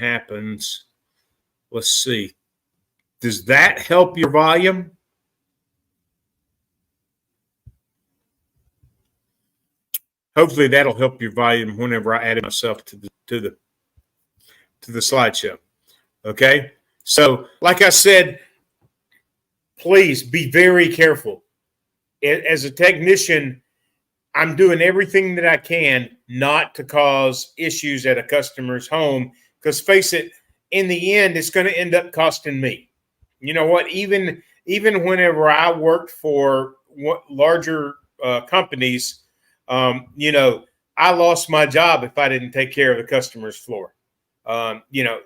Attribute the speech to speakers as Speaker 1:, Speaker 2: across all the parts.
Speaker 1: happens. Let's see. Does that help your volume? Hopefully that'll help your volume whenever I add myself to the slideshow. Okay. So, like I said, please be very careful. As a technician, I'm doing everything that I can not to cause issues at a customer's home, because face it, in the end, it's going to end up costing me. You know what? Even whenever I worked for larger companies, you know, I lost my job if I didn't take care of the customer's floor. You know,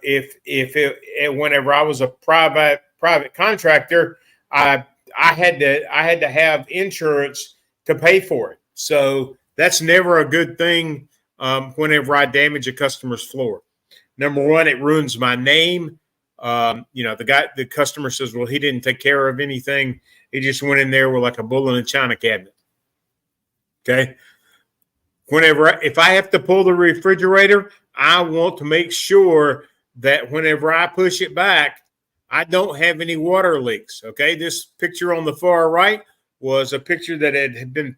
Speaker 1: whenever I was a private contractor, I had to have insurance to pay for it. So that's never a good thing whenever I damage a customer's floor. Number one, it ruins my name. You know, the customer says, well, he didn't take care of anything. He just went in there with like a bull in a china cabinet. Okay. If I have to pull the refrigerator, I want to make sure that whenever I push it back, I don't have any water leaks. Okay. This picture on the far right was a picture that had been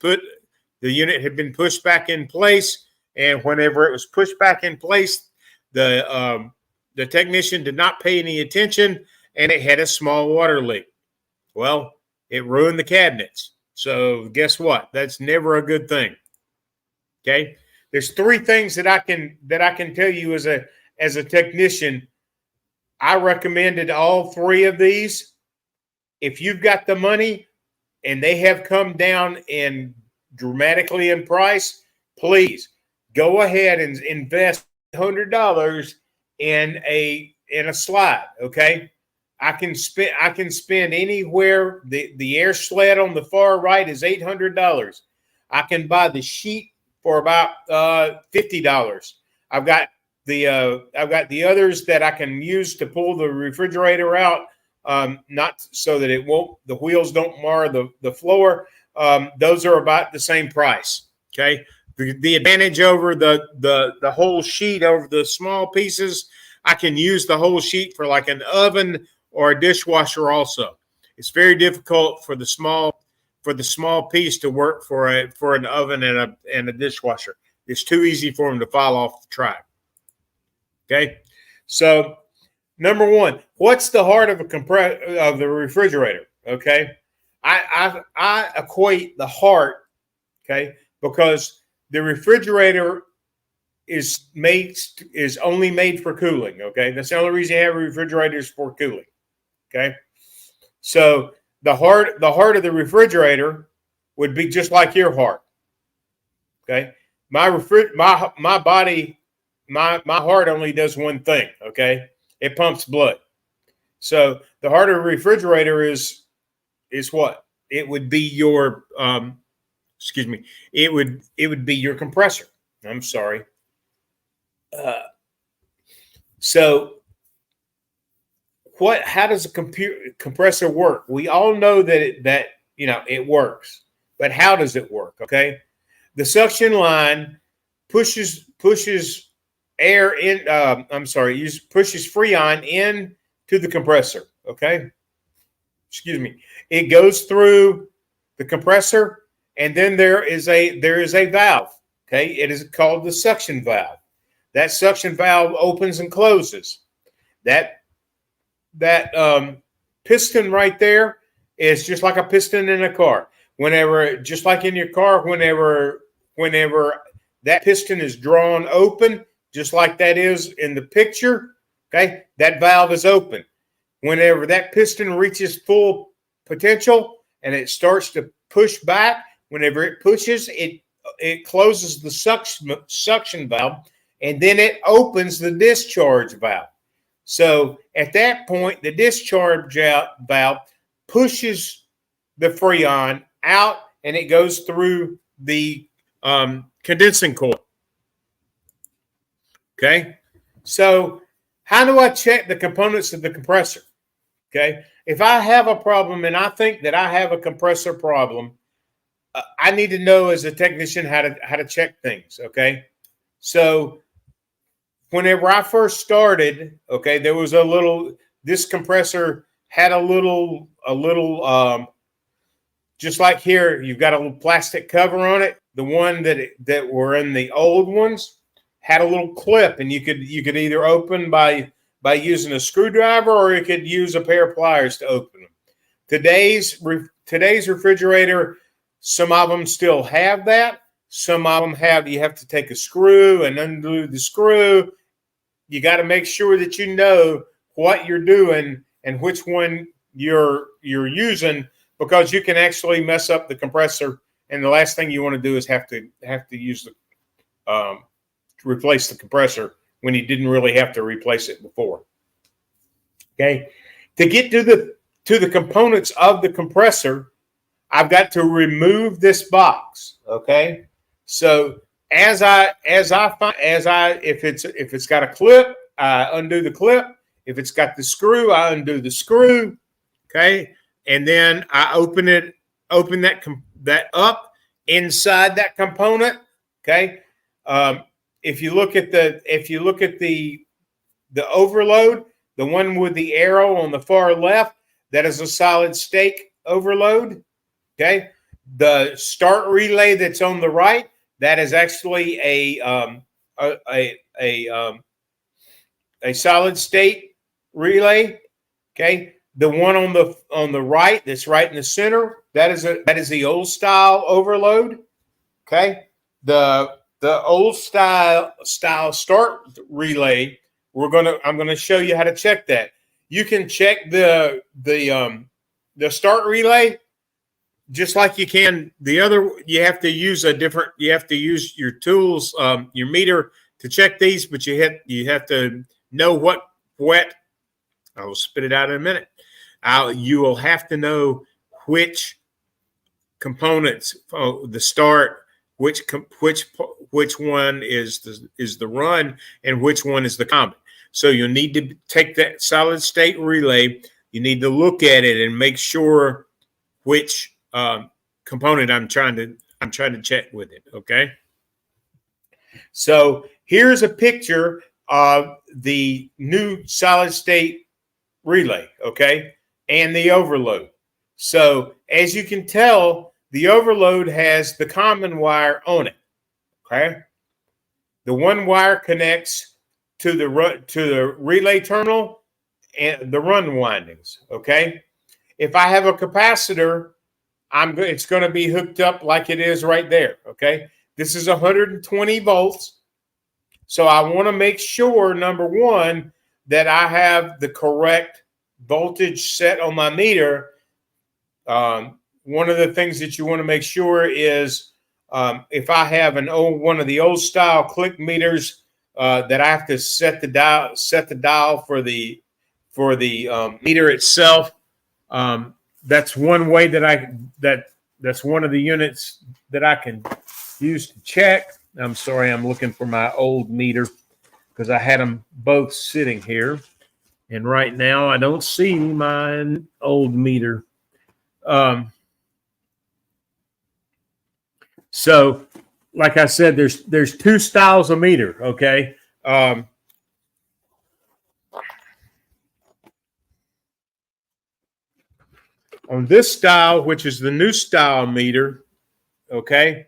Speaker 1: the unit had been pushed back in place. And whenever it was pushed back in place, the technician did not pay any attention and it had a small water leak. Well, it ruined the cabinets. So guess what? That's never a good thing. Okay. There's three things that I can tell you as a technician. I recommended all three of these. If you've got the money and they have come down dramatically in price, please go ahead and invest $100 in a slide. Okay. I can spend anywhere. The air sled on the far right is $800. I can buy the sheet for about $50. I've got the others that I can use to pull the refrigerator out, not so that the wheels don't mar the floor. Those are about the same price. Okay. The advantage over the whole sheet over the small pieces, I can use the whole sheet for like an oven or a dishwasher also. It's very difficult for the small piece to work for an oven and a dishwasher. It's too easy for them to fall off the track. Okay. So number one, what's the heart of the refrigerator? Okay. I equate the heart, okay, because the refrigerator is only made for cooling. Okay. That's the only reason you have refrigerators, for cooling. Okay. So the heart of the refrigerator would be just like your heart. Okay. My body, my heart only does one thing. Okay. It pumps blood. So the heart of the refrigerator is what? It would be your, it would be your compressor. I'm sorry. So how does a compressor work? We all know that it works, but how does it work? Okay. The suction line pushes air in, pushes Freon in to the compressor. Okay. It goes through the compressor, and then there is a valve. Okay. It is called the suction valve. That suction valve opens and closes. That piston right there is just like a piston in a car. Just like in your car, whenever that piston is drawn open, just like that is in the picture, okay, that valve is open. Whenever that piston reaches full potential and it starts to push back, whenever it pushes, it closes the suction valve, and then it opens the discharge valve. So at that point, the discharge valve pushes the Freon out, and it goes through the condensing coil. Okay. So how do I check the components of the compressor? Okay. If I have a problem and I think that I have a compressor problem, I need to know as a technician how to check things. Okay. So whenever I first started, okay, there was this compressor had a little, just like here, you've got a little plastic cover on it. The one that were in the old ones had a little clip, and you could either open by using a screwdriver, or you could use a pair of pliers to open them. Today's refrigerator, some of them still have that. Some of them you have to take a screw and undo the screw. You got to make sure that you know what you're doing and which one you're using, because you can actually mess up the compressor. And the last thing you want to do is have to use to replace the compressor when you didn't really have to replace it before. Okay, to get to the components of the compressor, I've got to remove this box. Okay, so if it's got a clip, I undo the clip. If it's got the screw, I undo the screw. Okay, and then I open that up inside that component. Okay, if you look at the overload, the one with the arrow on the far left, that is a solid state overload. Okay, the start relay that's on the right, that is actually a solid state relay. Okay, the one on the right, that's right in the center, that is the old style overload. Okay, the old style start relay, I'm gonna show you how to check that. You can check the start relay just like you can the other. You have to use your tools, your meter, to check these, but you have to know what wet. I will spit it out in a minute. You will have to know which components, the start, which one is the run, and which one is the common. So you'll need to take that solid state relay. You need to look at it and make sure which component I'm trying to check with it. Okay. So here's a picture of the new solid state relay. Okay, and the overload. So as you can tell, the overload has the common wire on it. Okay, the one wire connects to the relay terminal and the run windings. Okay, if I have a capacitor, it's going to be hooked up like it is right there. Okay, this is 120 volts. So I want to make sure, number one, that I have the correct voltage set on my meter. One of the things that you want to make sure is if I have one of the old style click meters, that I have to set the dial for the meter itself. That's one way that's one of the units that I can use to check. I'm sorry, I'm looking for my old meter because I had them both sitting here, and right now I don't see my old meter. So, like I said, there's two styles of meter. Okay. On this style, which is the new style meter, okay,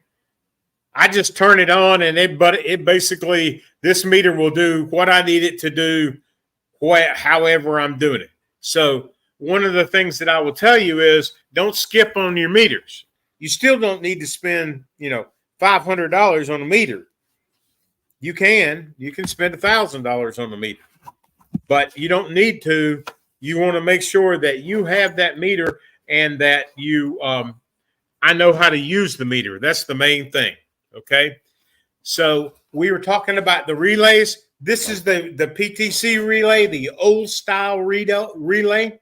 Speaker 1: I just turn it on, and it basically, this meter will do what I need it to do, however I'm doing it. So one of the things that I will tell you is, don't skip on your meters. You still don't need to spend, $500 on a meter. You can spend $1,000 on a meter, but you don't need to. You want to make sure that you have that meter, and that I know how to use the meter. That's the main thing. Okay. So we were talking about the relays. This is the PTC relay, the old style relay.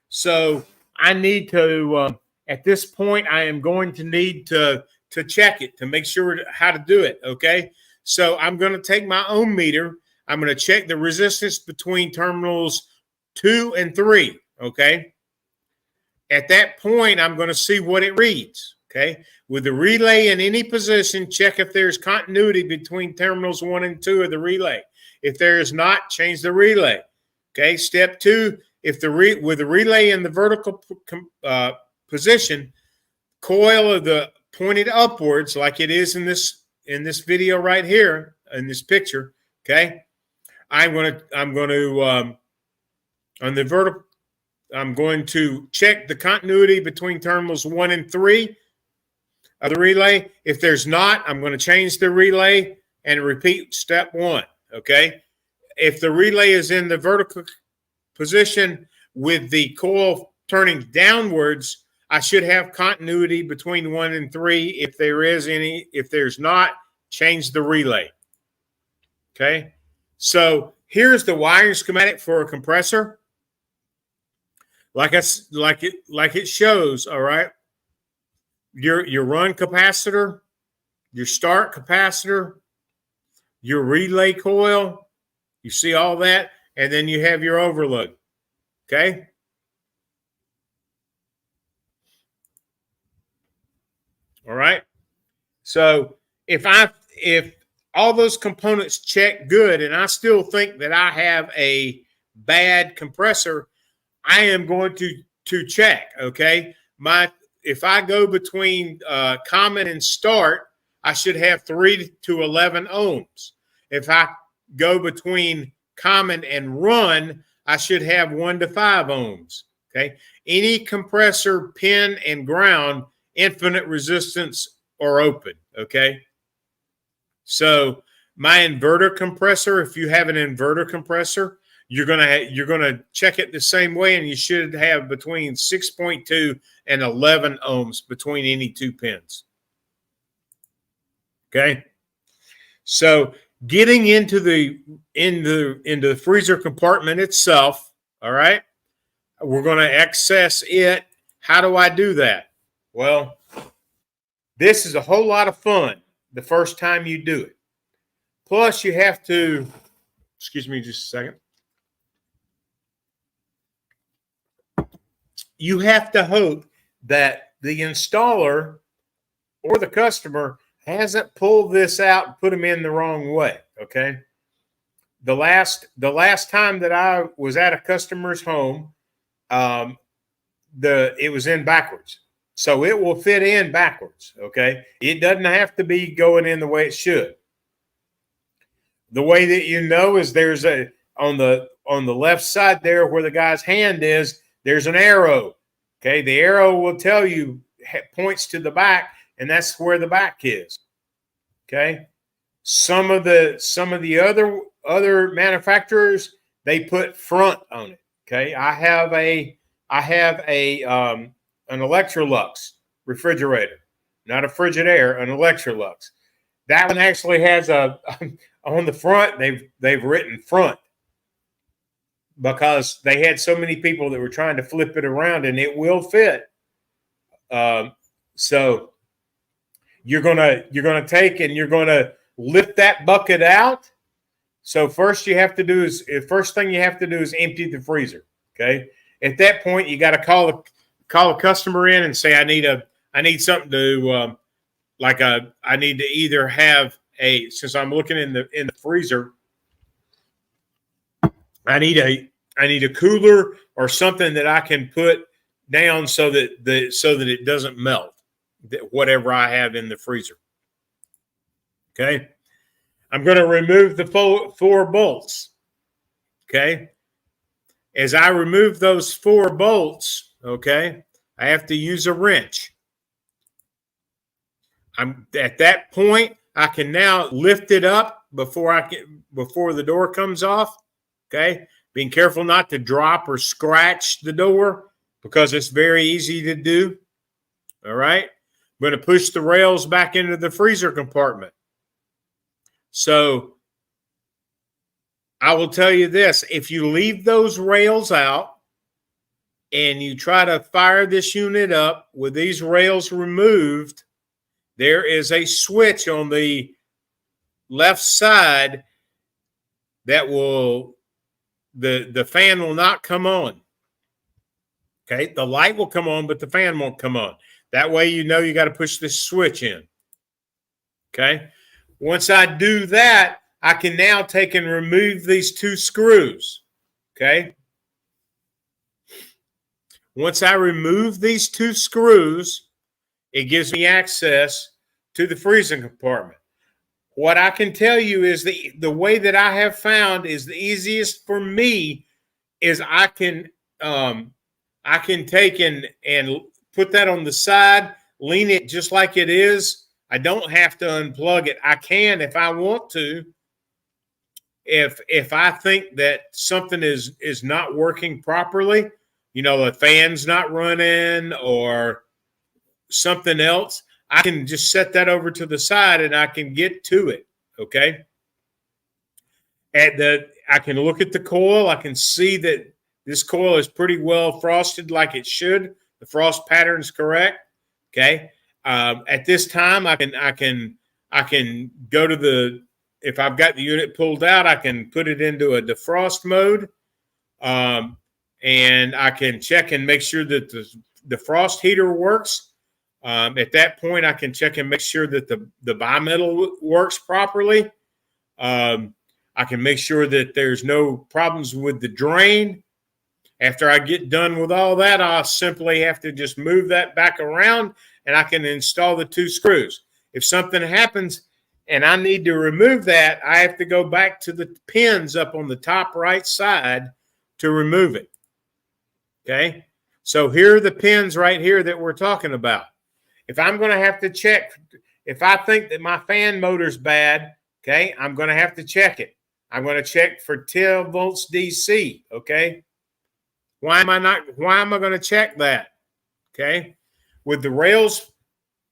Speaker 1: So I need to, at this point, I am going to need to check it to make sure how to do it. Okay. So I'm going to take my own meter. I'm going to check the resistance between terminals 2 and 3. Okay. At that point, I'm going to see what it reads. Okay. With the relay in any position, check if there's continuity between terminals 1 and 2 of the relay. If there is not, change the relay. Okay. Step 2, if with the relay in the vertical position, coil of the pointed upwards, like it is in this video right here in this picture. Okay. I'm going to on the vertical, I'm going to check the continuity between terminals 1 and 3 of the relay. If there's not, I'm going to change the relay and repeat step 1. Okay. If the relay is in the vertical position with the coil turning downwards, I should have continuity between 1 and 3. If there is any, if there's not, change the relay. Okay. So here's the wiring schematic for a compressor. Like it shows, all right. Your run capacitor, your start capacitor, your relay coil, you see all that, and then you have your overload. Okay. All right. So if all those components check good and I still think that I have a bad compressor, I am going to check. Okay. If I go between common and start, I should have 3 to 11 ohms. If I go between common and run, I should have 1 to 5 ohms. Okay. Any compressor, pin, and ground, infinite resistance or open. Okay. So my inverter compressor, if you have an inverter compressor, you're gonna check it the same way, and you should have between 6.2 and 11 ohms between any 2 pins. Okay. So getting into the freezer compartment itself, all right, we're going to access it. How do I do that? Well, this is a whole lot of fun the first time you do it. Plus, you have to, excuse me just a second. You have to hope that the installer or the customer hasn't pulled this out and put them in the wrong way. Okay. The last time that I was at a customer's home, it was in backwards. So it will fit in backwards. Okay. It doesn't have to be going in the way it should. The way that you know is there's on the left side there where the guy's hand is, there's an arrow. Okay. The arrow will tell you, points to the back, and that's where the back is. Okay. Some of the other manufacturers, they put front on it. Okay. I have an Electrolux refrigerator, not a Frigidaire, an Electrolux. That one actually has on the front, they've written front because they had so many people that were trying to flip it around, and it will fit. So you're gonna take and you're gonna lift that bucket out. So first thing you have to do is empty the freezer. Okay. At that point, you got to call a customer in and say, I need something to I need to either have since I'm looking in the freezer, I need a cooler or something that I can put down so that it doesn't melt, whatever I have in the freezer. Okay. I'm going to remove the 4 bolts. Okay. As I remove those 4 bolts, okay, I have to use a wrench. At that point, I can now lift it up before the door comes off. Okay. Being careful not to drop or scratch the door because it's very easy to do. All right. I'm going to push the rails back into the freezer compartment. So I will tell you this, if you leave those rails out and you try to fire this unit up with these rails removed, there is a switch on the left side that the fan will not come on. Okay, the light will come on, but the fan won't come on. That way you know you got to push this switch in. Okay, once I do that, I can now take and remove these 2 screws, okay? Once I remove these 2 screws, it gives me access to the freezing compartment. What I can tell you is the way that I have found is the easiest for me is I can take and put that on the side, lean it just like it is. I don't have to unplug it. I can if I want to. If I think that something is not working properly, you know, the fan's not running or something else, I can just set that over to the side and I can get to it, okay? I can look at the coil. I can see that this coil is pretty well frosted like it should. The frost pattern's correct, okay? At this time, I can go to the, if I've got the unit pulled out, I can put it into a defrost mode, and I can check and make sure that the frost heater works. At that point, I can check and make sure that the bimetal works properly. I can make sure that there's no problems with the drain. After I get done with all that, I'll simply have to just move that back around and I can install the 2 screws. If something happens and I need to remove that, I have to go back to the pins up on the top right side to remove it. Okay? So here are the pins right here that we're talking about. If I'm going to have to check, if I think that my fan motor's bad, okay, I'm going to have to check it. I'm going to check for 12 volts DC, okay? Why am I going to check that? Okay? With the rails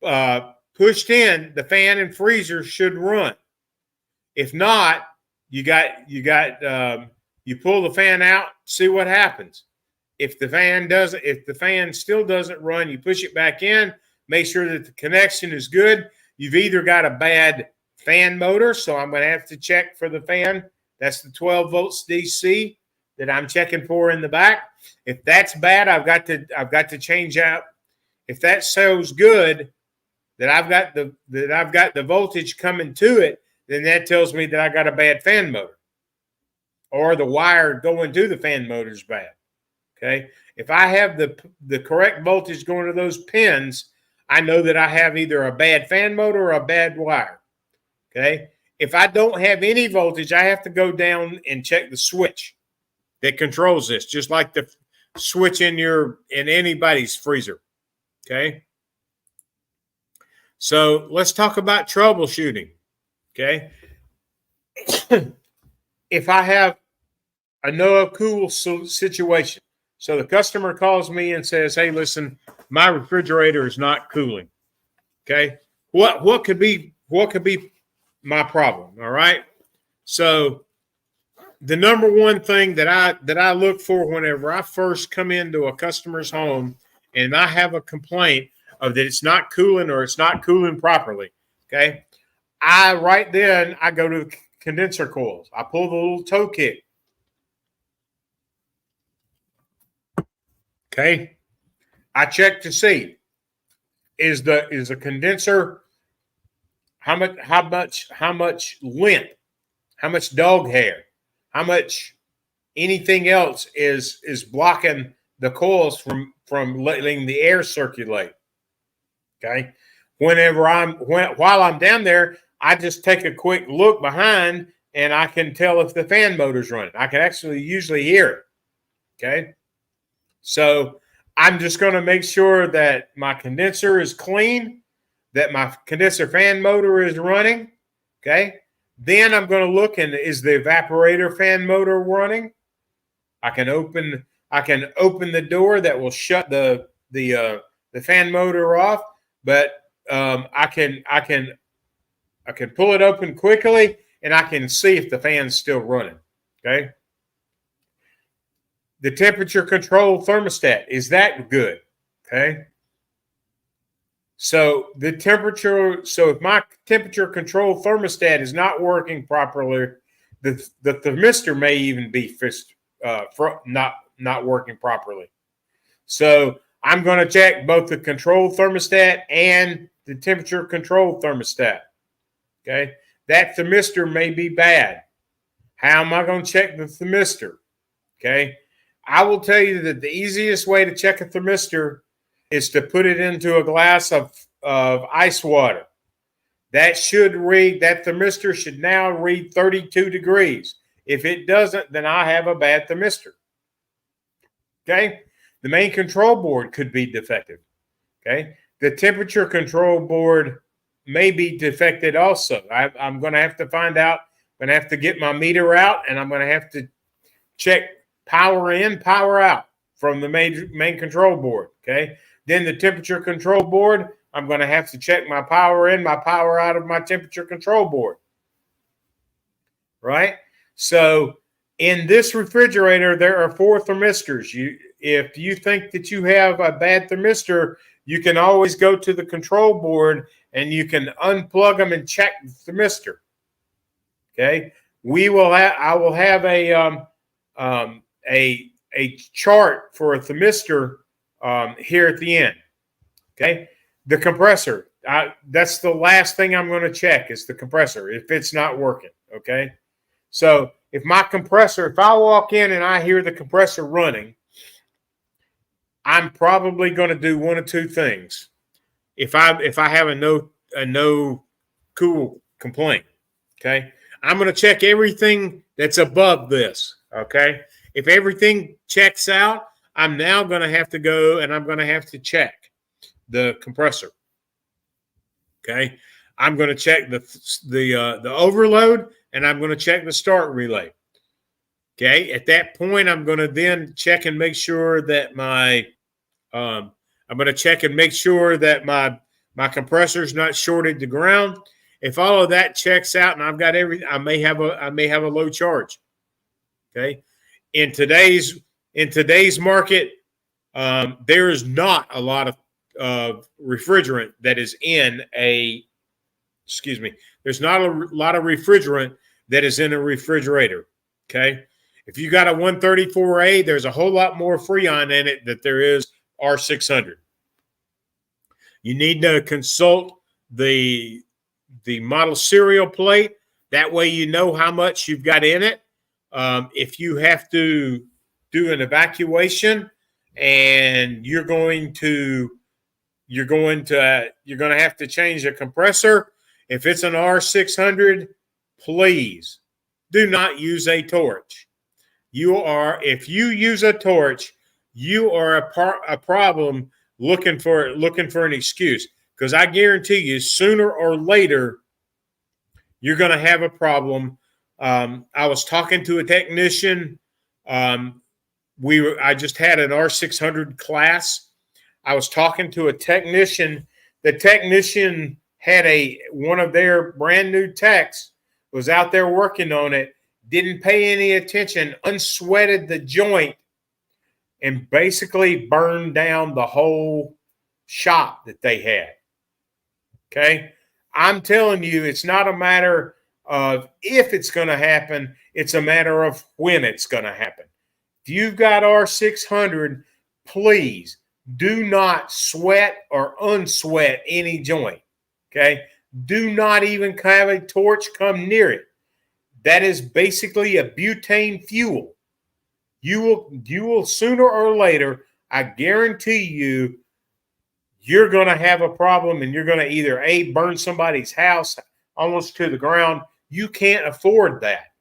Speaker 1: pushed in, the fan and freezer should run. If not, you pull the fan out, see what happens. If the fan still doesn't run, you push it back in, make sure that the connection is good. You've either got a bad fan motor, so I'm going to have to check for the fan. That's the 12 volts DC that I'm checking for in the back. If that's bad, I've got to change out. If that shows good, that I've got the voltage coming to it, then that tells me that I got a bad fan motor, or the wire going to the fan motor is bad. Okay, if I have the correct voltage going to those pins, I know that I have either a bad fan motor or a bad wire. Okay, if I don't have any voltage, I have to go down and check the switch that controls this, just like the switch in anybody's freezer. Okay, so let's talk about troubleshooting. Okay, if I have a no cool situation, so the customer calls me and says, "Hey, listen, my refrigerator is not cooling." Okay, what could be my problem? All right, so the number one thing that I look for whenever I first come into a customer's home and I have a complaint of that it's not cooling or it's not cooling properly, okay, right then I go to the condenser coils. I pull the little toe kick. Okay, I check to see is the condenser how much lint, how much dog hair, how much anything else is blocking the coils from letting the air circulate. Okay, while I'm down there, I just take a quick look behind and I can tell if the fan motor's running. I can actually usually hear it. Okay, so I'm just going to make sure that my condenser is clean, that my condenser fan motor is running. Okay, then I'm going to look, and is the evaporator fan motor running? I can open the door that will shut the fan motor off, but I can pull it open quickly and I can see if the fan's still running. Okay. The temperature control thermostat, is that good? Okay. So if my temperature control thermostat is not working properly, the thermistor may even be not working properly. So I'm going to check both the control thermostat and the temperature control thermostat. Okay. that thermistor may be bad. How am I going to check the thermistor? Okay. I will tell you that the easiest way to check a thermistor is to put it into a glass of ice water. That thermistor should now read 32 degrees. If it doesn't, then I have a bad thermistor. Okay. The main control board could be defective. Okay. The temperature control board may be defected also. I'm going to have to find out. I'm going to have to get my meter out, and I'm going to have to check power in, power out from the main control board. Okay. Then the temperature control board, I'm going to have to check my power in, my power out of my temperature control board. Right? So in this refrigerator, there are 4 thermistors. If you think that you have a bad thermistor, you can always go to the control board and you can unplug them and check the thermistor. Okay? I will have a chart for a thermistor here at the end. Okay? The compressor, that's the last thing I'm going to check is the compressor if it's not working. Okay? So if I walk in and I hear the compressor running, I'm probably going to do one of 2 things. If I have a no cool complaint, okay, I'm going to check everything that's above this. Okay, if everything checks out, I'm now going to have to go and I'm going to have to check the compressor. Okay, I'm going to check the overload, and I'm going to check the start relay. Okay, at that point, I'm going to then check and make sure that my my compressor is not shorted to ground. If all of that checks out and I've got everything, I may have a low charge. Okay, in today's market, there is not a lot of refrigerant that is in a. Excuse me. There's not a lot of refrigerant that is in a refrigerator. Okay, if you got a 134A, there's a whole lot more Freon in it that there is R600. You need to consult the model serial plate. That way you know how much you've got in it. If you have to do an evacuation and you're going to have to change a compressor, if it's an R600, please do not use a torch. If you use a torch, you are a problem looking for an excuse, because I guarantee you sooner or later you're going to have a problem. I was talking to a technician. I just had an R600 class. I was talking to a technician. The technician had one of their brand new techs was out there working on it, didn't pay any attention, unsweated the joint, and basically burned down the whole shop that they had. Okay? I'm telling you, it's not a matter of if it's going to happen, it's a matter of when it's going to happen. If you've got R600, please do not sweat or unsweat any joint. Okay? Do not even have a torch come near it. That is basically a butane fuel. You will sooner or later, I guarantee you, you're going to have a problem, and you're going to either burn somebody's house almost to the ground. You can't afford that.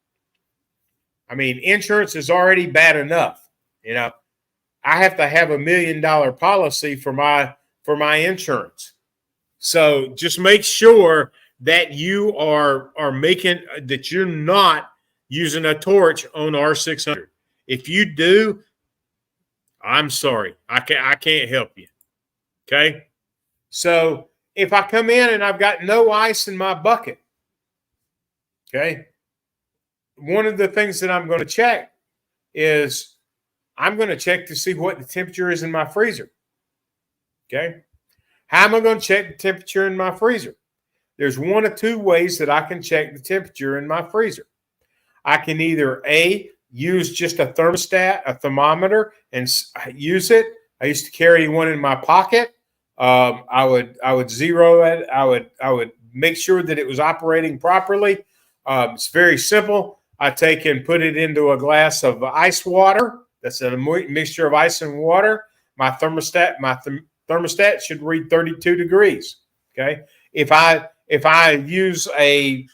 Speaker 1: I mean, insurance is already bad enough. You know, I have to have $1 million policy for my insurance. So just make sure that you are that you're not using a torch on R600. If you do, I'm sorry. I can't help you. Okay? So if I come in and I've got no ice in my bucket, okay, one of the things that I'm going to check is I'm going to check to see what the temperature is in my freezer. Okay? How am I going to check the temperature in my freezer? There's one of 2 ways that I can check the temperature in my freezer. I can either use just a thermostat, a thermometer, and use it. I used to carry one in my pocket. I would zero it. I would make sure that it was operating properly. It's very simple. I take and put it into a glass of ice water. That's a mixture of ice and water. My thermostat should read 32 degrees. Okay. If I use a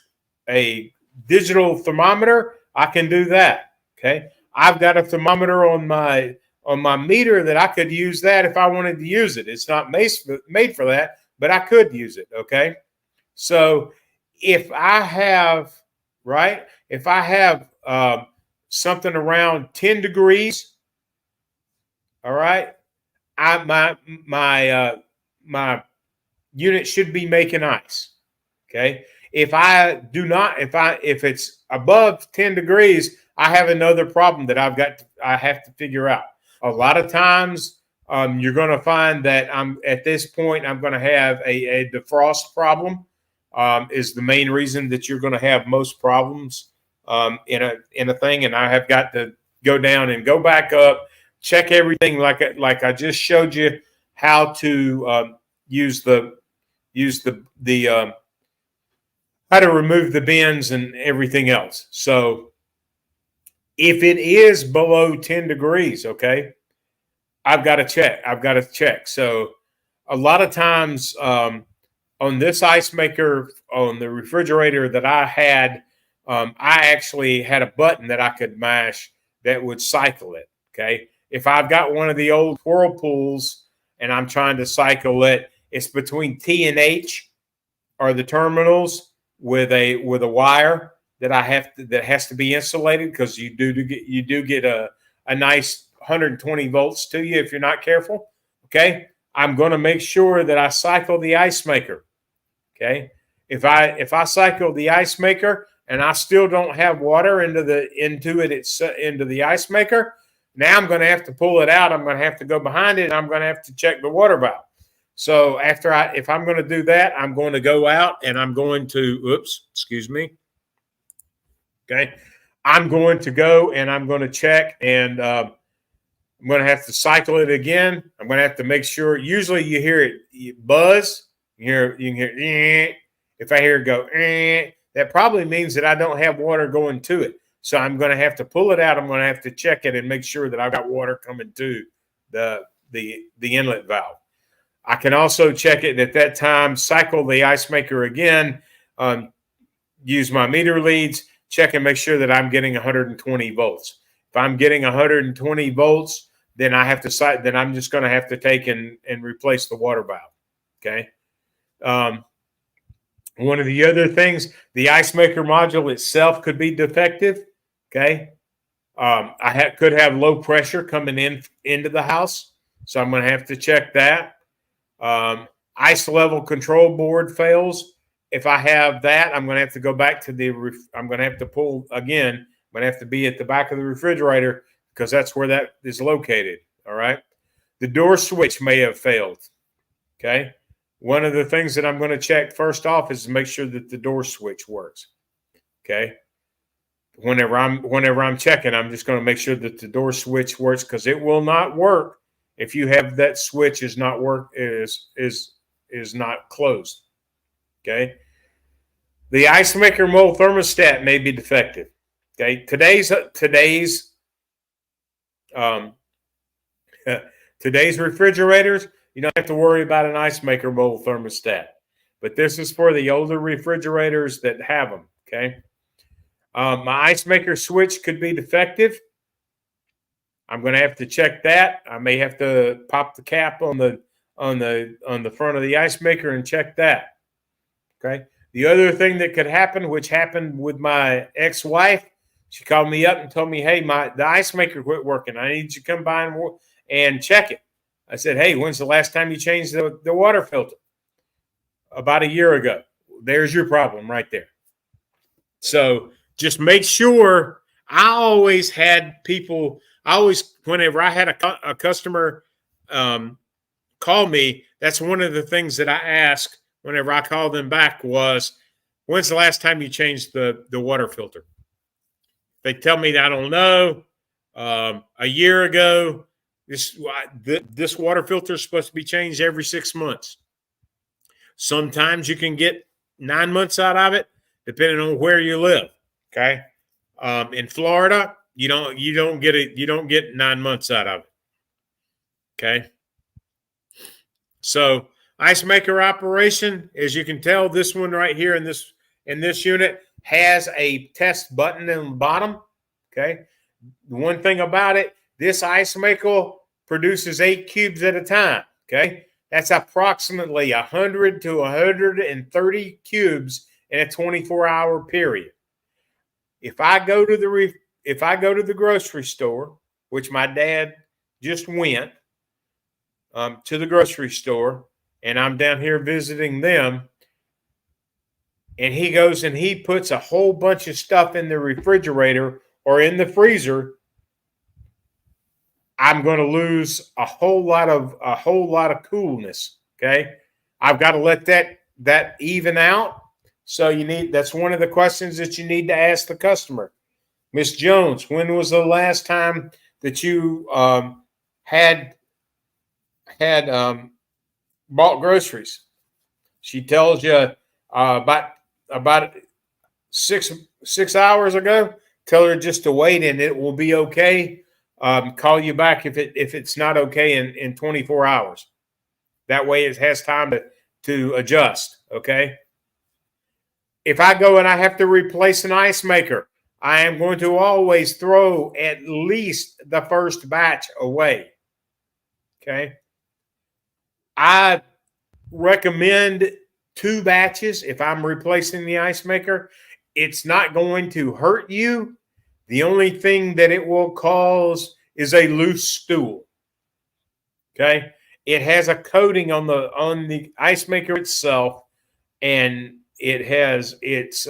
Speaker 1: digital thermometer, I can do that. Okay. I've got a thermometer on my meter that I could use that if I wanted to use it. It's not made for that, but I could use it. Okay. So if I have something around 10 degrees, all right, my unit should be making ice. Okay. If it's above 10 degrees, I have another problem that I have to figure out. A lot of times, you're going to find that at this point, I'm going to have a defrost problem. Is the main reason that you're going to have most problems in a thing. And I have got to go down and go back up, check everything like I just showed you how to use the how to remove the bins and everything else. So if it is below 10 degrees, okay, I've got to check. So a lot of times on this ice maker, on the refrigerator that I had, I actually had a button that I could mash that would cycle it. Okay. If I've got one of the old Whirlpools and I'm trying to cycle it, it's between T and H are the terminals with a wire that that has to be insulated, because you do get a nice 120 volts to you if you're not careful. Okay. I'm going to make sure that I cycle the ice maker. Okay. If I cycle the ice maker and I still don't have water into the ice maker, now I'm going to have to pull it out. I'm going to have to go behind it, and I'm going to have to check the water valve. So if I'm going to do that, I'm going to go out and I'm going to, excuse me. Okay. I'm going to go and I'm going to check, and I'm going to have to cycle it again. I'm going to have to make sure. Usually you hear it buzz. You can hear, if I hear it go, that probably means that I don't have water going to it. So I'm going to have to pull it out. I'm going to have to check it and make sure that I've got water coming to the inlet valve. I can also check it at that time, cycle the ice maker again, use my meter leads, check and make sure that I'm getting 120 volts. If I'm getting 120 volts, then I'm just going to have to take and replace the water valve. Okay. One of the other things, the ice maker module itself could be defective. Okay. I could have low pressure coming into the house, so I'm going to have to check that. Ice level control board fails. If I have that, I'm going to have to go back to I'm going to have to pull again. I'm going to have to be at the back of the refrigerator, because that's where that is located. All right. The door switch may have failed. Okay. One of the things that I'm going to check first off is to make sure that the door switch works. Okay. Whenever I'm checking, I'm just going to make sure that the door switch works, because it will not work if you have that switch is not closed. Okay. The ice maker mold thermostat may be defective. Okay. Today's refrigerators, you don't have to worry about an ice maker mold thermostat, but this is for the older refrigerators that have them. Okay. My ice maker switch could be defective. I'm going to have to check that. I may have to pop the cap on the front of the ice maker and check that. Okay. The other thing that could happen, which happened with my ex-wife, she called me up and told me, "Hey, the ice maker quit working. I need you to come by and check it." I said, "Hey, when's the last time you changed the water filter?" About a year ago. There's your problem right there. So just make sure. Whenever I had a customer call me, that's one of the things that I ask whenever I call them back was, "When's the last time you changed the water filter?" They tell me, "I don't know. A year ago. This water filter is supposed to be changed every 6 months." Sometimes you can get 9 months out of it, depending on where you live. Okay. In Florida, you don't get 9 months out of it. Okay. So ice maker operation, as you can tell, this one right here in this unit has a test button in the bottom. Okay. The one thing about it, this ice maker produces 8 cubes at a time. Okay. That's approximately 100 to 130 cubes in a 24-hour period. If I go to the grocery store, which my dad just went to the grocery store, and I'm down here visiting them, and he goes and he puts a whole bunch of stuff in the refrigerator or in the freezer, I'm going to lose a whole lot of coolness. Okay, I've got to let that even out. So that's one of the questions that you need to ask the customer. Miss Jones, when was the last time that you had bought groceries? She tells you about 6 hours ago. Tell her just to wait, and it will be okay. Call you back if it's not okay in 24 hours. That way it has time to adjust. Okay. If I go and I have to replace an ice maker, I am going to always throw at least the first batch away. Okay. I recommend 2 batches if I'm replacing the ice maker. It's not going to hurt you. The only thing that it will cause is a loose stool. Okay. It has a coating on the ice maker itself, and it's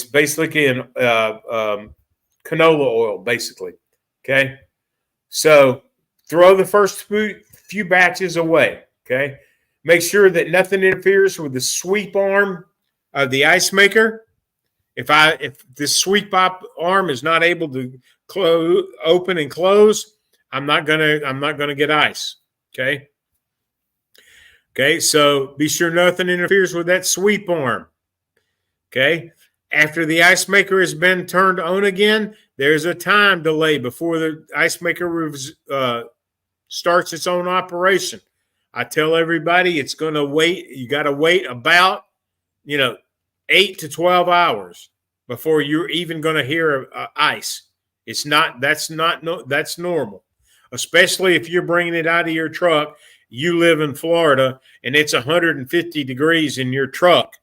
Speaker 1: basically an canola oil, basically. Okay. So throw the first few batches away. Okay. Make sure that nothing interferes with the sweep arm of the ice maker. If the sweep up arm is not able to open and close, I'm not gonna get ice. Okay. Okay. So be sure nothing interferes with that sweep arm. Okay. After the ice maker has been turned on again, there's a time delay before the ice maker starts its own operation. I tell everybody it's going to wait. You got to wait about 8 to 12 hours before you're even going to hear ice. That's normal, especially if you're bringing it out of your truck. You live in Florida and it's 150 degrees in your truck.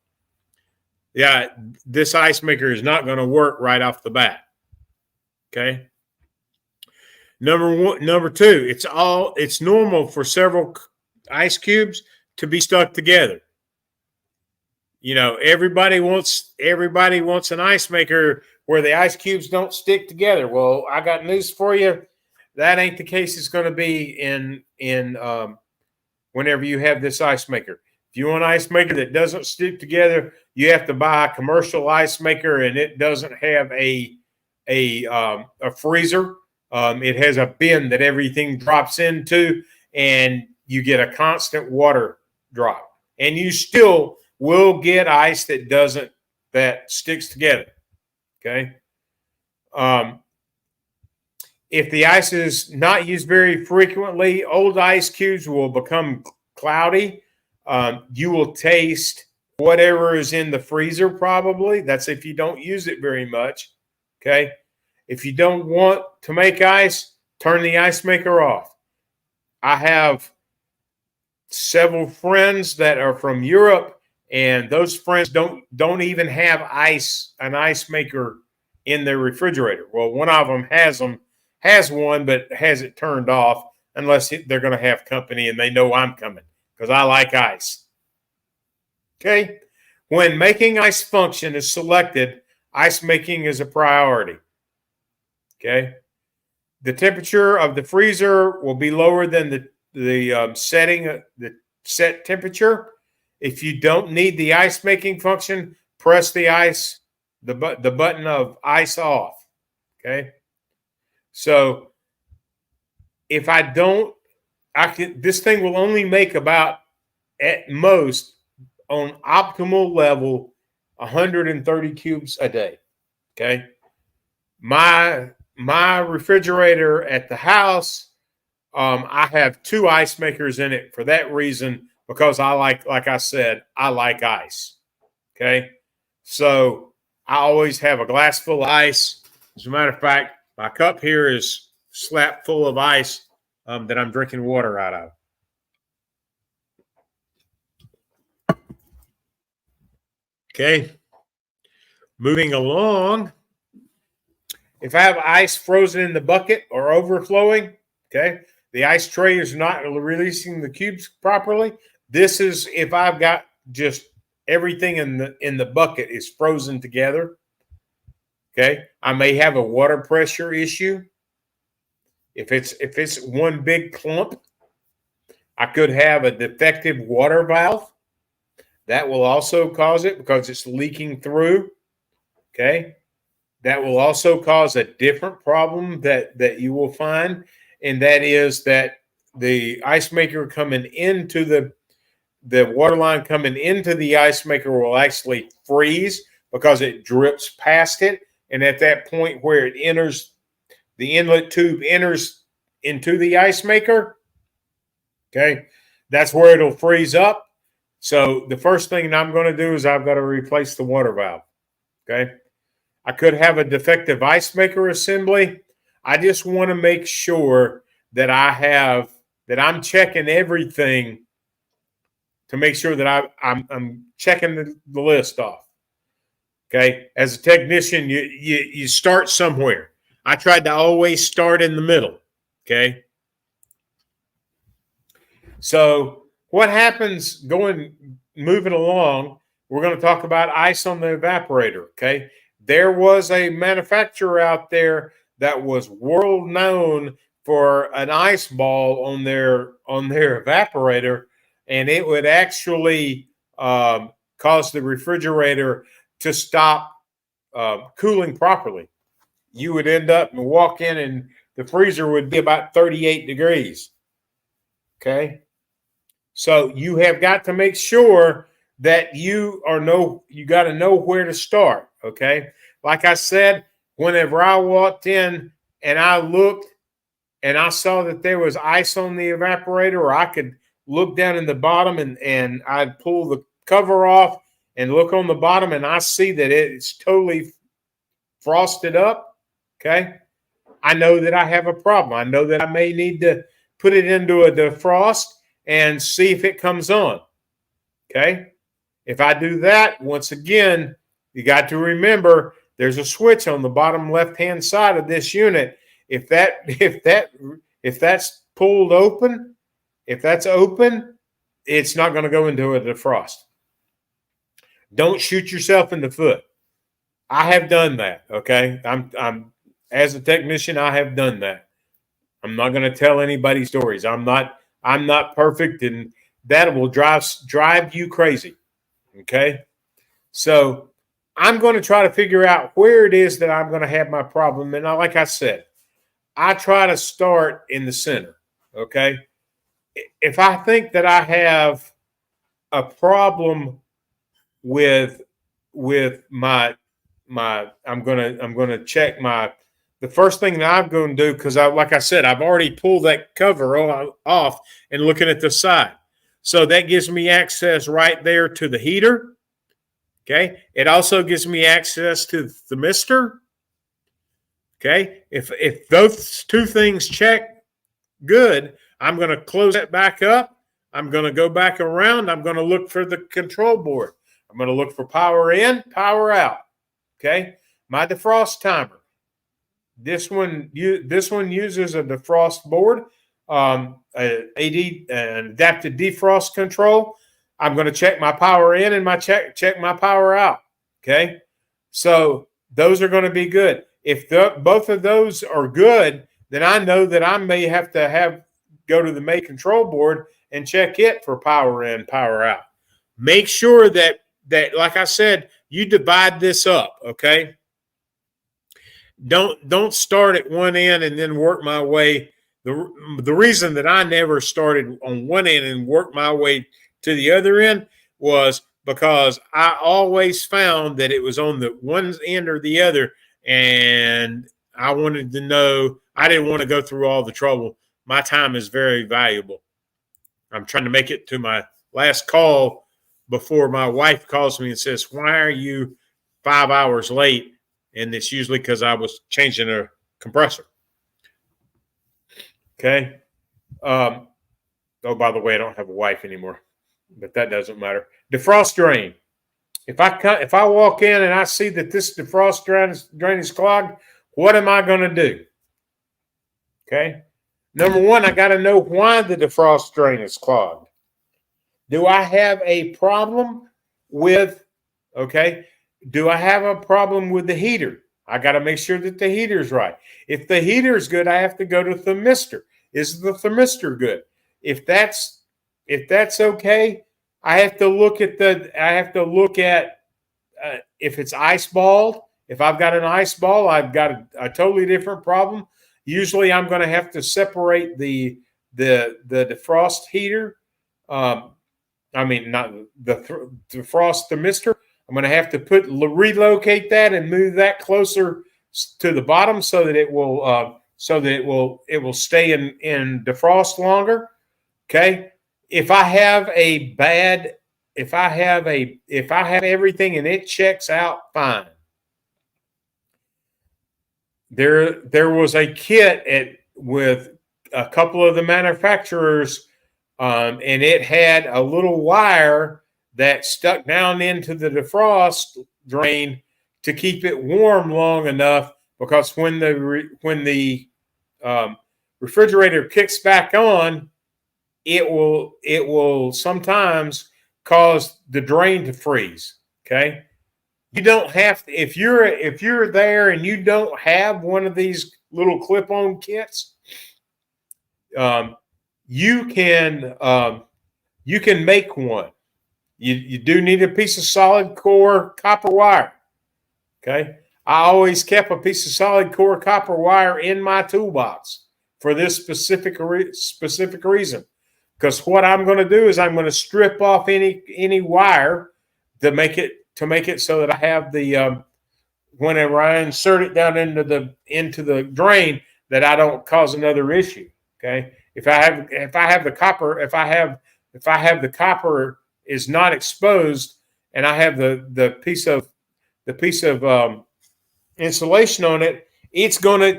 Speaker 1: Yeah, this ice maker is not going to work right off the bat. Okay. Number 2, it's normal for several ice cubes to be stuck together. Everybody wants an ice maker where the ice cubes don't stick together. Well, I got news for you. That ain't the case. It's going to be in whenever you have this ice maker. If you want an ice maker that doesn't stick together, you have to buy a commercial ice maker, and it doesn't have a freezer. It has a bin that everything drops into, and you get a constant water drop. And you still will get ice that sticks together. Okay. If the ice is not used very frequently, old ice cubes will become cloudy. You will taste whatever is in the freezer, probably. That's if you don't use it very much. Okay. If you don't want to make ice, turn the ice maker off. I have several friends that are from Europe, and those friends don't even have an ice maker in their refrigerator. Well, one of them has one, but has it turned off unless they're going to have company and they know I'm coming because I like ice. Okay. When making ice function is selected, ice making is a priority. Okay. The temperature of the freezer will be lower than the set temperature. If you don't need the ice making function, press the button of ice off. Okay. So if I don't, this thing will only make about at most on optimal level 130 cubes a day. Okay. My refrigerator at the house, I have 2 ice makers in it for that reason, because like I said, I like ice. Okay. So I always have a glass full of ice. As a matter of fact, my cup here is slap full of ice that I'm drinking water out of. Okay. Moving along. If I have ice frozen in the bucket or overflowing, okay, the ice tray is not releasing the cubes properly. This is if I've got just everything in the bucket is frozen together. Okay, I may have a water pressure issue. If it's one big clump, I could have a defective water valve. That will also cause it because it's leaking through. Okay. That will also cause a different problem that you will find, and that is that the ice maker coming into the water line coming into the ice maker will actually freeze because it drips past it, and at that point where it enters, the inlet tube enters into the ice maker, okay, that's where it'll freeze up. So the first thing I'm going to do is I've got to replace the water valve. Okay. I could have a defective ice maker assembly. I just want to make sure that I'm checking everything to make sure that I'm checking the list off. Okay. As a technician, you start somewhere. I tried to always start in the middle. Okay. So what happens moving along, we're going to talk about ice on the evaporator. Okay. There was a manufacturer out there that was world known for an ice ball on their evaporator, and it would actually cause the refrigerator to stop cooling properly. You would end up and walk in, and the freezer would be about 38 degrees. Okay, so you have got to make sure that you got to know where to start. Okay. Like I said, whenever I walked in and I looked and I saw that there was ice on the evaporator, or I could look down in the bottom and I'd pull the cover off and look on the bottom and I see that it's totally frosted up. Okay. I know that I have a problem. I know that I may need to put it into a defrost and see if it comes on. Okay. If I do that, once again, you got to remember there's a switch on the bottom left-hand side of this unit. If that's pulled open, if that's open, it's not going to go into a defrost. Don't shoot yourself in the foot. I have done that. Okay. I'm as a technician, I have done that. I'm not going to tell anybody stories. I'm not perfect, and that will drive you crazy. Okay. So I'm going to try to figure out where it is that I'm going to have my problem. And like I said, I try to start in the center. Okay. If I think that I have a problem with my I'm gonna check the first thing that I'm going to do, because like I said, I've already pulled that cover off and looking at the side. So that gives me access right there to the heater. Okay. It also gives me access to the thermistor. Okay. If those two things check good, I'm going to close that back up. I'm going to go back around. I'm going to look for the control board. I'm going to look for power in, power out. Okay. My defrost timer. This one uses a defrost board, an adaptive defrost control. I'm going to check my power in and check my power out. Okay. So those are going to be good. If both of those are good, then I know that I may have to go to the main control board and check it for power in, power out. Make sure that like I said, you divide this up. Okay. Don't start at one end and then work my way. The reason that I never started on one end and worked my way to the other end was because I always found that it was on the one end or the other, and I wanted to know. I didn't want to go through all the trouble. My time is very valuable. I'm trying to make it to my last call before my wife calls me and says, "Why are you 5 hours late?" And it's usually because I was changing a compressor. Okay. Oh, by the way, I don't have a wife anymore, but that doesn't matter. Defrost drain. If I walk in and I see that this defrost drain is clogged, what am I going to do? Okay. Number one, I got to know why the defrost drain is clogged. Do I have a problem with, okay, do I have a problem with the heater? I got to make sure that the heater's right. If the heater's good, I have to go to the thermistor. Is the thermistor good? If that's okay, I have to look at if it's ice balled. If I've got an ice ball, I've got a totally different problem. Usually, I'm going to have to separate the defrost heater. Not the defrost thermistor. I'm going to have to relocate that and move that closer to the bottom so that it will stay in defrost longer. Okay. If I have everything and it checks out fine. There was a kit with a couple of the manufacturers, and it had a little wire that stuck down into the defrost drain to keep it warm long enough, because when the refrigerator kicks back on, it will sometimes cause the drain to freeze. Okay. You don't have to, if you're there and you don't have one of these little clip-on kits, you can make one. You do need a piece of solid core copper wire. Okay, I always kept a piece of solid core copper wire in my toolbox for this specific reason. Because what I'm going to do is I'm going to strip off any wire to make it so that I have the whenever I insert it down into the drain, that I don't cause another issue. Okay, if I have the copper is not exposed, and I have the piece of insulation on it, it's gonna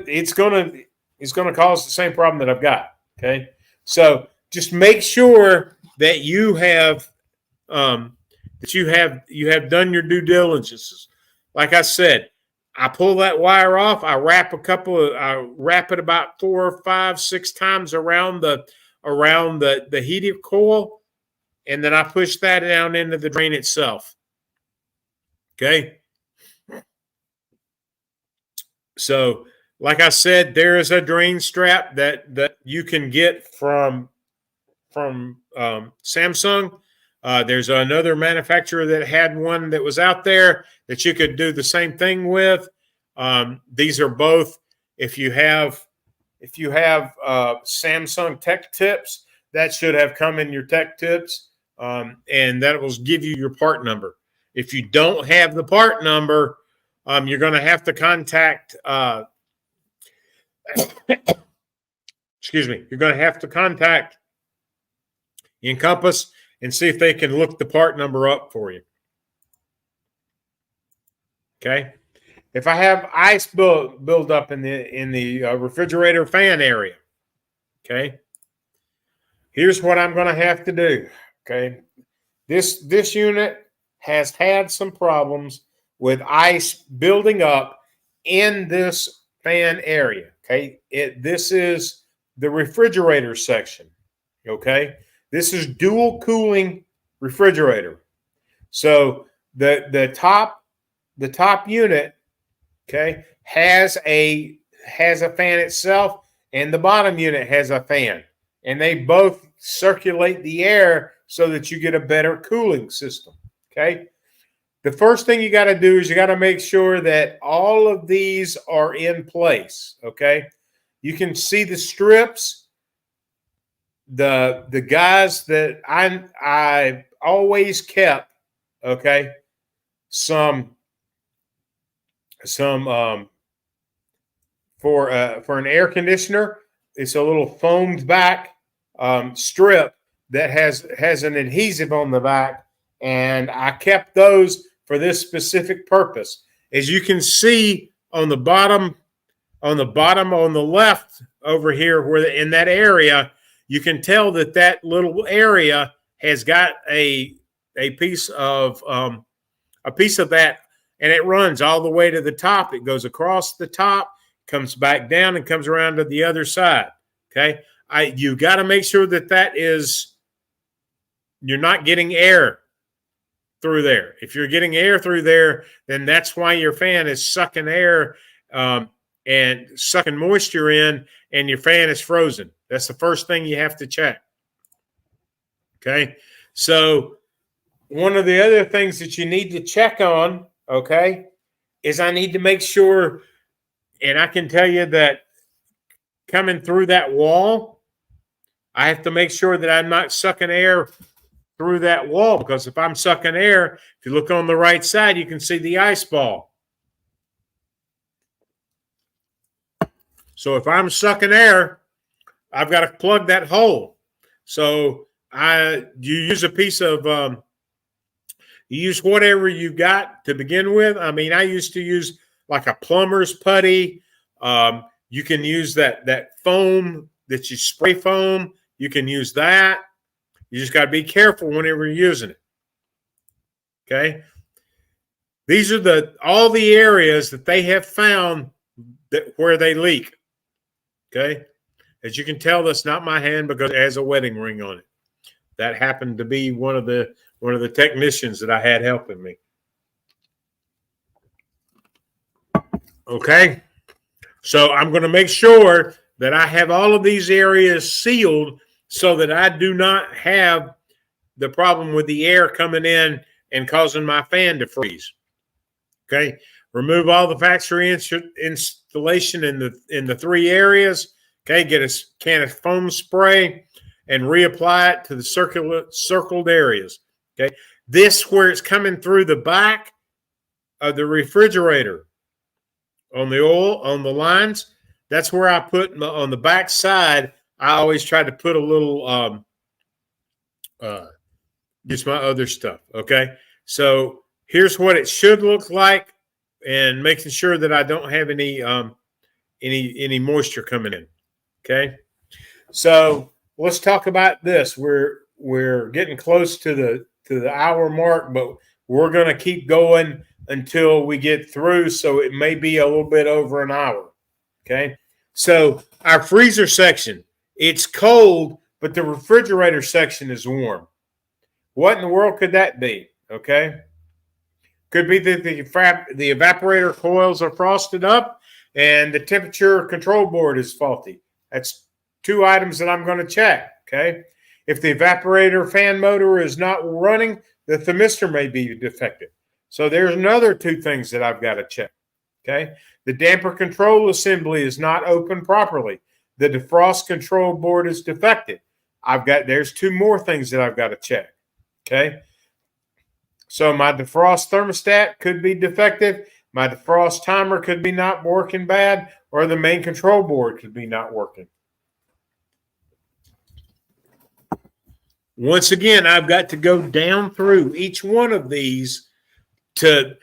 Speaker 1: cause the same problem that I've got. Okay, so just make sure that you have done your due diligence. Like I said, I pull that wire off. I wrap it about 4, 5, 6 times around the heated coil, and then I push that down into the drain itself. Okay. So, like I said, there is a drain strap that you can get from Samsung. There's another manufacturer that had one that was out there that you could do the same thing with. These are both, if you have Samsung Tech Tips, that should have come in your Tech Tips, and that will give you your part number. If you don't have the part number, you're going to have to contact excuse me, you're going to have to contact Encompass and see if they can look the part number up for you. Okay. If I have ice build up in the refrigerator fan area, okay, here's what I'm going to have to do. Okay, this unit has had some problems with ice building up in this fan area. Okay, this is the refrigerator section. Okay, this is dual cooling refrigerator. So the top unit, okay, has a fan itself, and the bottom unit has a fan, and they both circulate the air so that you get a better cooling system. Okay. The first thing you got to do is you got to make sure that all of these are in place. Okay. You can see the strips. The guys that I always kept okay, some for an air conditioner. It's a little foamed back strip that has an adhesive on the back, and I kept those for this specific purpose. As you can see on the bottom on the left over here, where in that area, you can tell that that little area has got a piece of that, and it runs all the way to the top. It goes across the top, comes back down, and comes around to the other side. Okay, you got to make sure that you're not getting air through there. If you're getting air through there, then that's why your fan is sucking air and sucking moisture in, and your fan is frozen. That's the first thing you have to check. Okay, so one of the other things that you need to check on, okay, is I need to make sure, and I can tell you that coming through that wall, I have to make sure that I'm not sucking air through that wall, because if I'm sucking air, if you look on the right side, you can see the ice ball. So if I'm sucking air, I've got to plug that hole. So you use a piece of you use whatever you got to begin with. I mean, I used to use like a plumber's putty. You can use that foam that you spray foam. You can use that. You just got to be careful whenever you're using it. Okay. These are all the areas that they have found where they leak. Okay. As you can tell, that's not my hand because it has a wedding ring on it. That happened to be one of the technicians that I had helping me. Okay. So I'm going to make sure that I have all of these areas sealed so that I do not have the problem with the air coming in and causing my fan to freeze. Okay. Remove all the factory installation in the three areas. Okay. Get a can of foam spray and reapply it to the circled areas. Okay. This where it's coming through the back of the refrigerator on the lines. That's where I put on the back side. I always try to put a little just my other stuff. Okay. So here's what it should look like, and making sure that I don't have any moisture coming in. Okay. So let's talk about this. We're getting close to the hour mark, but we're going to keep going until we get through. So it may be a little bit over an hour. Okay. So our freezer section, it's cold, but the refrigerator section is warm. What in the world could that be? Okay. Could be that the evaporator coils are frosted up and the temperature control board is faulty. That's two items that I'm going to check. Okay. If the evaporator fan motor is not running, the thermistor may be defective. So there's another two things that I've got to check. Okay. The damper control assembly is not open properly. The defrost control board is defective. There's two more things that I've got to check. Okay. So my defrost thermostat could be defective. My defrost timer could be not working bad, or the main control board could be not working. Once again, I've got to go down through each one of these to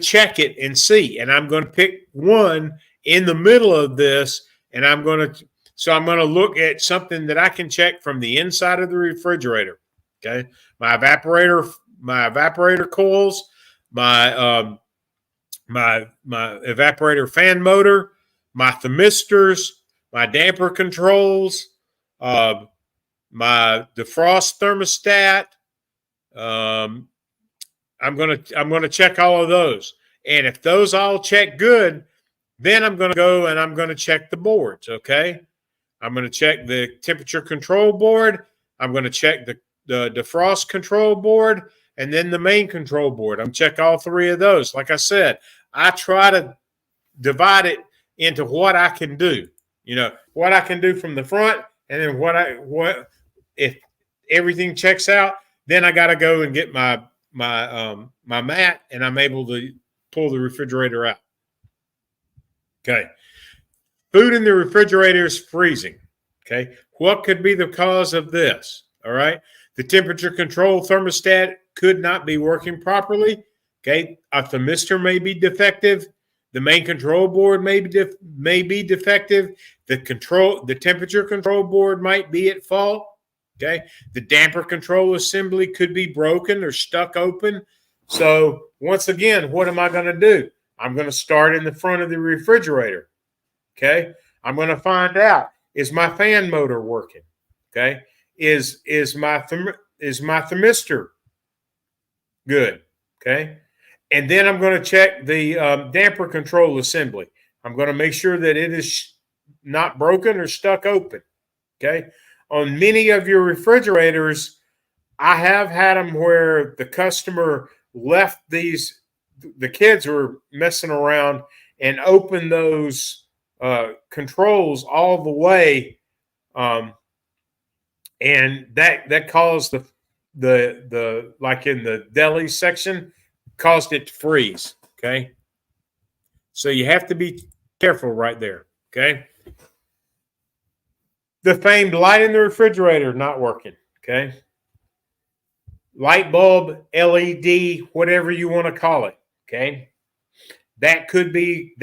Speaker 1: check it and see. And I'm going to pick one in the middle of this, and I'm going to look at something that I can check from the inside of the refrigerator. Okay. My evaporator coils, my evaporator fan motor, my thermistors, my damper controls, my defrost thermostat. I'm gonna check all of those, and if those all check good, then I'm gonna go and I'm gonna check the boards. Okay, I'm gonna check the temperature control board. I'm gonna check the defrost control board, and then the main control board. I'm check all three of those. Like I said, I try to divide it into what I can do. You know, what I can do from the front, and then what if everything checks out, then I got to go and get my my mat, and I'm able to pull the refrigerator out. Okay. Food in the refrigerator is freezing. Okay. What could be the cause of this? All right. The temperature control thermostat could not be working properly. Okay. A thermistor may be defective. The main control board may be defective. The temperature control board might be at fault. Okay. The damper control assembly could be broken or stuck open. So once again, what am I going to do? I'm going to start in the front of the refrigerator. Okay. I'm going to find out, is my fan motor working? Okay. Is my thermistor good? Okay. And then I'm going to check the damper control assembly. I'm going to make sure that it is not broken or stuck open. Okay. On many of your refrigerators, I have had them where the customer left these, the kids were messing around and opened those controls all the way, and that caused the like in the deli section, caused it to freeze. Okay, so you have to be careful right there. Okay, the famed light in the refrigerator not working. Okay, light bulb, LED, whatever you want to call it. Okay, that could be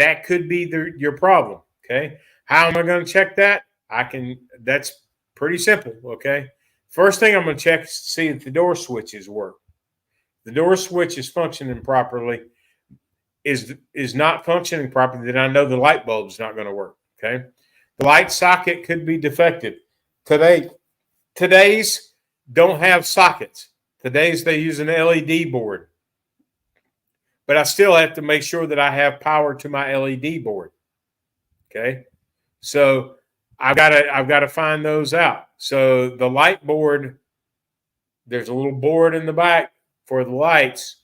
Speaker 1: your problem. Okay, how am I going to check that? That's pretty simple. Okay, first thing I'm going to check is to see if the door switches work. The door switch is functioning properly. Is not functioning properly, then I know the light bulb's not going to work. Okay, the light socket could be defective. Today's don't have sockets. Today's they use an LED board, but I still have to make sure that I have power to my LED board. Okay, so I've got to find those out. So the light board, there's a little board in the back for the lights.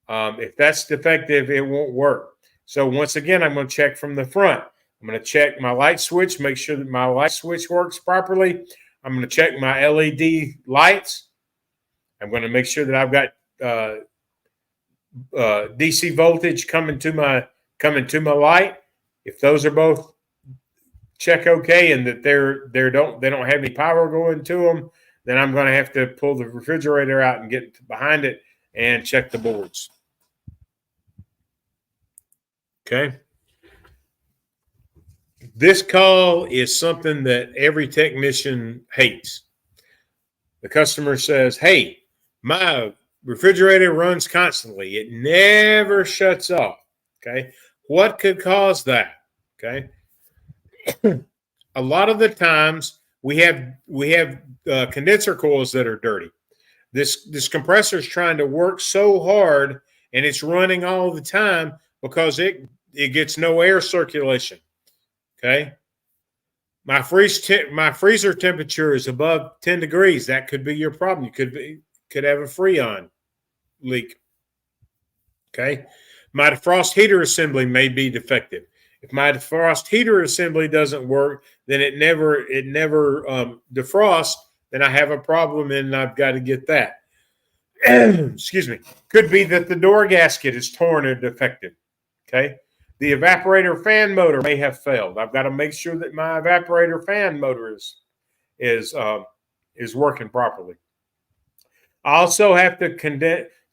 Speaker 1: If that's defective, it won't work. So once again, I'm going to check from the front. I'm going to check my light switch, make sure that my light switch works properly. I'm going to check my LED lights. I'm going to make sure that I've got DC voltage coming to my light. If those are both check okay and that they don't have any power going to them, then I'm going to have to pull the refrigerator out and get behind it and check the boards. Okay. This call is something that every technician hates. The customer says, "Hey, my refrigerator runs constantly. It never shuts off." Okay. What could cause that? Okay. A lot of the times we have condenser coils that are dirty. This compressor is trying to work so hard and it's running all the time because it gets no air circulation. Okay. My freezer temperature is above 10 degrees. That could be your problem. You could have a Freon leak. Okay. My defrost heater assembly may be defective. If my defrost heater assembly doesn't work, then it never defrosts. Then I have a problem and I've got to get that. Excuse me. Could be that the door gasket is torn or defective. Okay. The evaporator fan motor may have failed. I've got to make sure that my evaporator fan motor is working properly. I also have to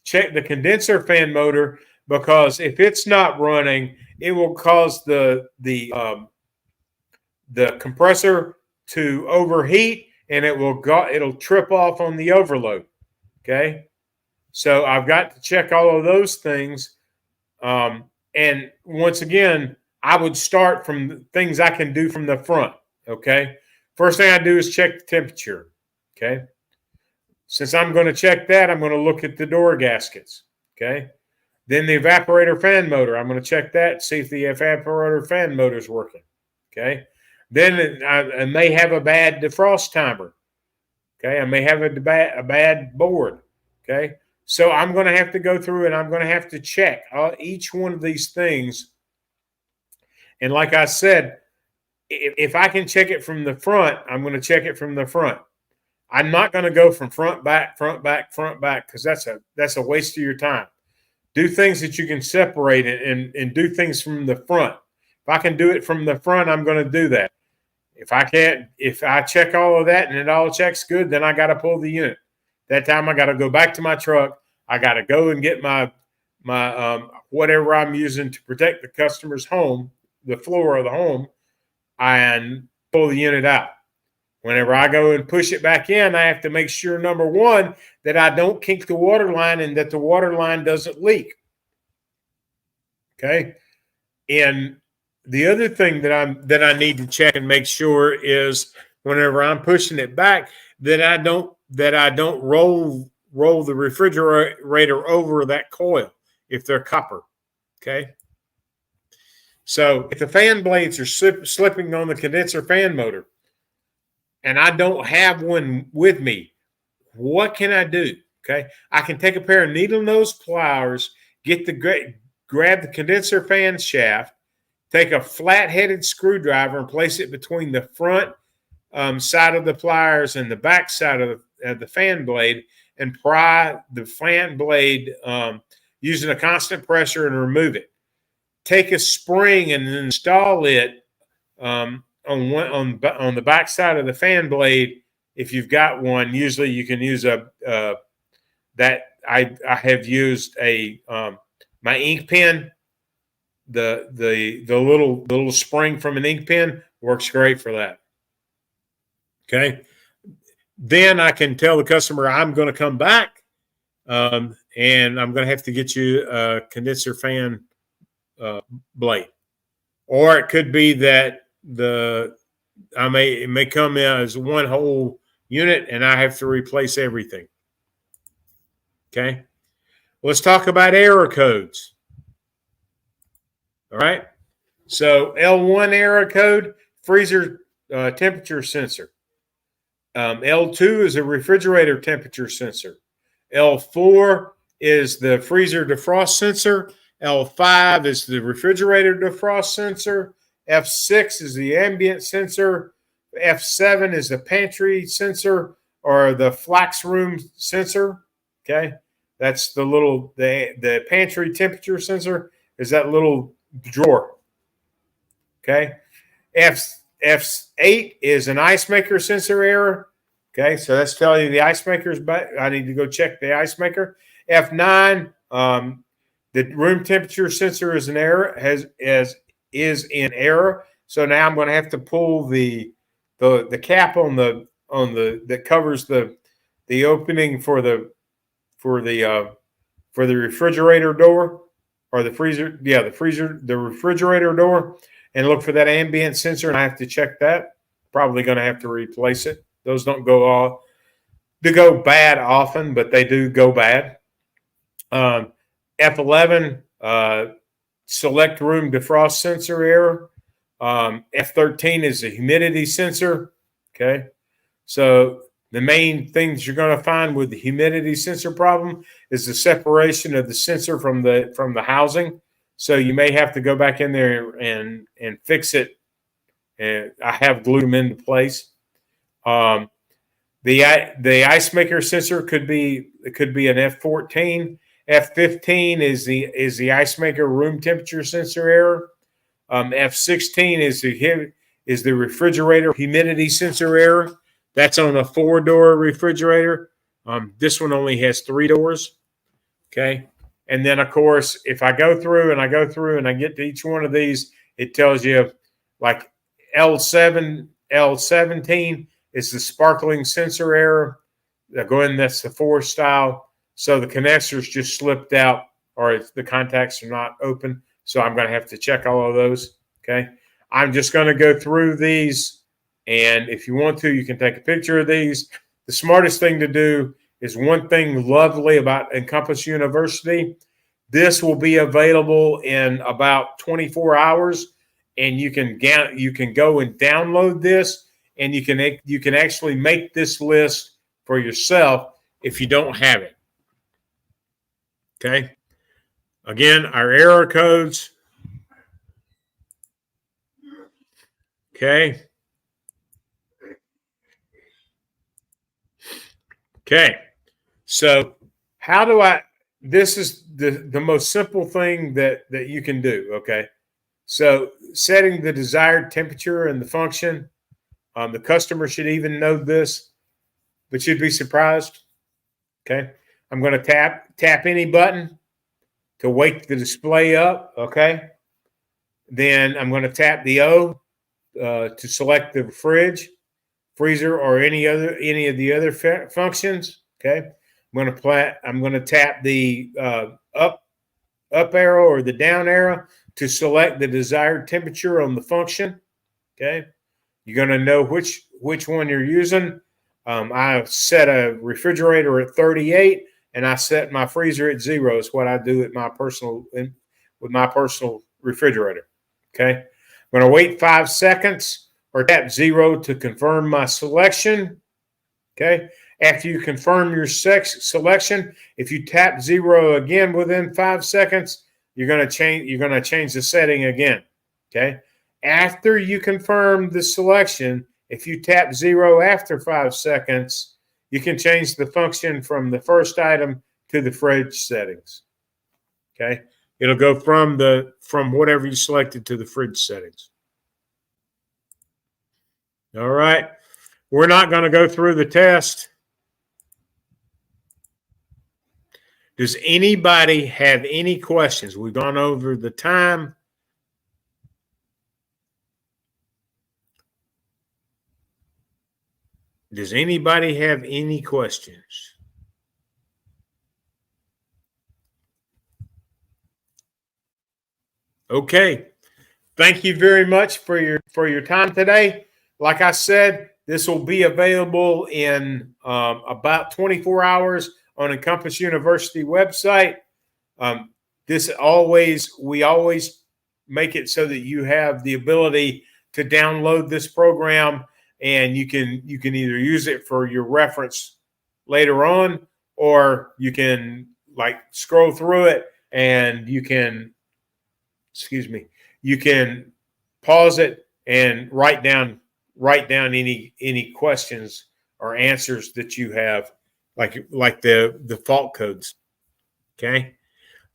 Speaker 1: check the condenser fan motor, because if it's not running, it will cause the compressor to overheat and it'll trip off on the overload. Okay, so I've got to check all of those things. And once again, I would start from things I can do from the front. Okay, first thing I do is check the temperature. Okay, since I'm going to check that, I'm going to look at the door gaskets. Okay. Then the evaporator fan motor, I'm going to check that, see if the evaporator fan motor is working. Okay. Then I may have a bad defrost timer. Okay. I may have a bad board. Okay. So I'm going to have to go through and I'm going to have to check each one of these things. And like I said, if I can check it from the front, I'm going to check it from the front. I'm not going to go from front, back, because that's a waste of your time. Do things that you can separate and do things from the front. If I can do it from the front, I'm going to do that. If I can't, if I check all of that and it all checks good, then I got to pull the unit. That time I got to go back to my truck. I got to go and get my whatever I'm using to protect the customer's home, the floor of the home, and pull the unit out. Whenever I go and push it back in, I have to make sure, number one, that I don't kink the water line and that the water line doesn't leak. Okay. And the other thing that I need to check and make sure is whenever I'm pushing it back, that I don't roll the refrigerator over that coil if they're copper. Okay. So if the fan blades are slipping on the condenser fan motor, and I don't have one with me, what can I do? Okay, I can take a pair of needle nose pliers, grab the condenser fan shaft, take a flat-headed screwdriver and place it between the front side of the pliers and the back side of the fan blade, and pry the fan blade using a constant pressure and remove it. Take a spring and install it on the back side of the fan blade. If you've got one, usually you can use that I have used my ink pen. The little spring from an ink pen works great for that. Okay. Then I can tell the customer I'm going to come back, and I'm going to have to get you a condenser fan blade, or it could be that it may come in as one whole unit and I have to replace everything. Okay. Let's talk about error codes. All right. So L1 error code, freezer temperature sensor. L2 is a refrigerator temperature sensor. L4 is the freezer defrost sensor. L5 is the refrigerator defrost sensor. F6 is the ambient sensor. F7 is the pantry sensor or the flax room sensor. Okay. That's the pantry temperature sensor is that little drawer. Okay. F8 is an ice maker sensor error. Okay. So that's telling you the ice maker's back. I need to go check the ice maker. F9, the room temperature sensor is an error, is in error. So now I'm going to have to pull the cap on the that covers the opening for the refrigerator door or the freezer. Yeah, the refrigerator door, and look for that ambient sensor. And I have to check that. Probably going to have to replace it. Those don't go bad often, but they do go bad. F11, select room defrost sensor error. F13 is a humidity sensor. Okay. So the main things you're going to find with the humidity sensor problem is the separation of the sensor from the housing. So you may have to go back in there and fix it. And I have glued them into place. The ice maker sensor could be an F14. F15 is the ice maker room temperature sensor error. F16 is the refrigerator humidity sensor error. That's on a 4-door refrigerator. This one only has 3 doors. Okay. And then of course, if I go through and I get to each one of these, it tells you like L17 is the sparkling sensor error. That's the 4 style. So the connectors just slipped out or the contacts are not open. So I'm going to have to check all of those. Okay. I'm just going to go through these. And if you want to, you can take a picture of these. The smartest thing to do is one thing lovely about Encompass University. This will be available in about 24 hours. And you can go and download this. And you can actually make this list for yourself if you don't have it. Okay. Again, our error codes. Okay. Okay. So how do this is the most simple thing that you can do. Okay. So setting the desired temperature and the function, the customer should even know this, but you'd be surprised. Okay. I'm going to tap any button to wake the display up. Okay. Then I'm going to tap the O to select the fridge, freezer, or any of the other functions. Okay. I'm going to tap the up arrow or the down arrow to select the desired temperature on the function. Okay. You're going to know which one you're using. I set a refrigerator at 38 and I set my freezer at 0. Is what I do with my personal refrigerator. Okay. I'm going to wait 5 seconds or tap 0 to confirm my selection. Okay. After you confirm your selection, if you tap 0 again within 5 seconds, you're going to change the setting again. Okay. After you confirm the selection, if you tap 0 after 5 seconds, you can change the function from the first item to the fridge settings. Okay. It'll go from whatever you selected to the fridge settings. All right. We're not going to go through the test. Does anybody have any questions? We've gone over the time. Does anybody have any questions? Okay. Thank you very much for your time today. Like I said, this will be available in about 24 hours on Encompass University website. We always make it so that you have the ability to download this program, and you can either use it for your reference later on, or you can scroll through it and you can pause it and write down any questions or answers that you have, like the fault codes. Okay.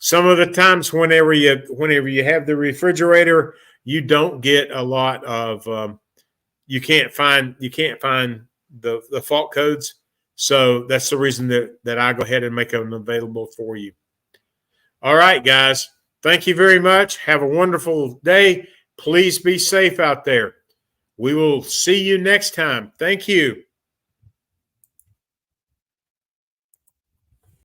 Speaker 1: Some of the times whenever you have the refrigerator, you don't get a lot of you can't find the fault codes. So that's the reason that I go ahead and make them available for you. All right, guys. Thank you very much. Have a wonderful day. Please be safe out there. We will see you next time. Thank you.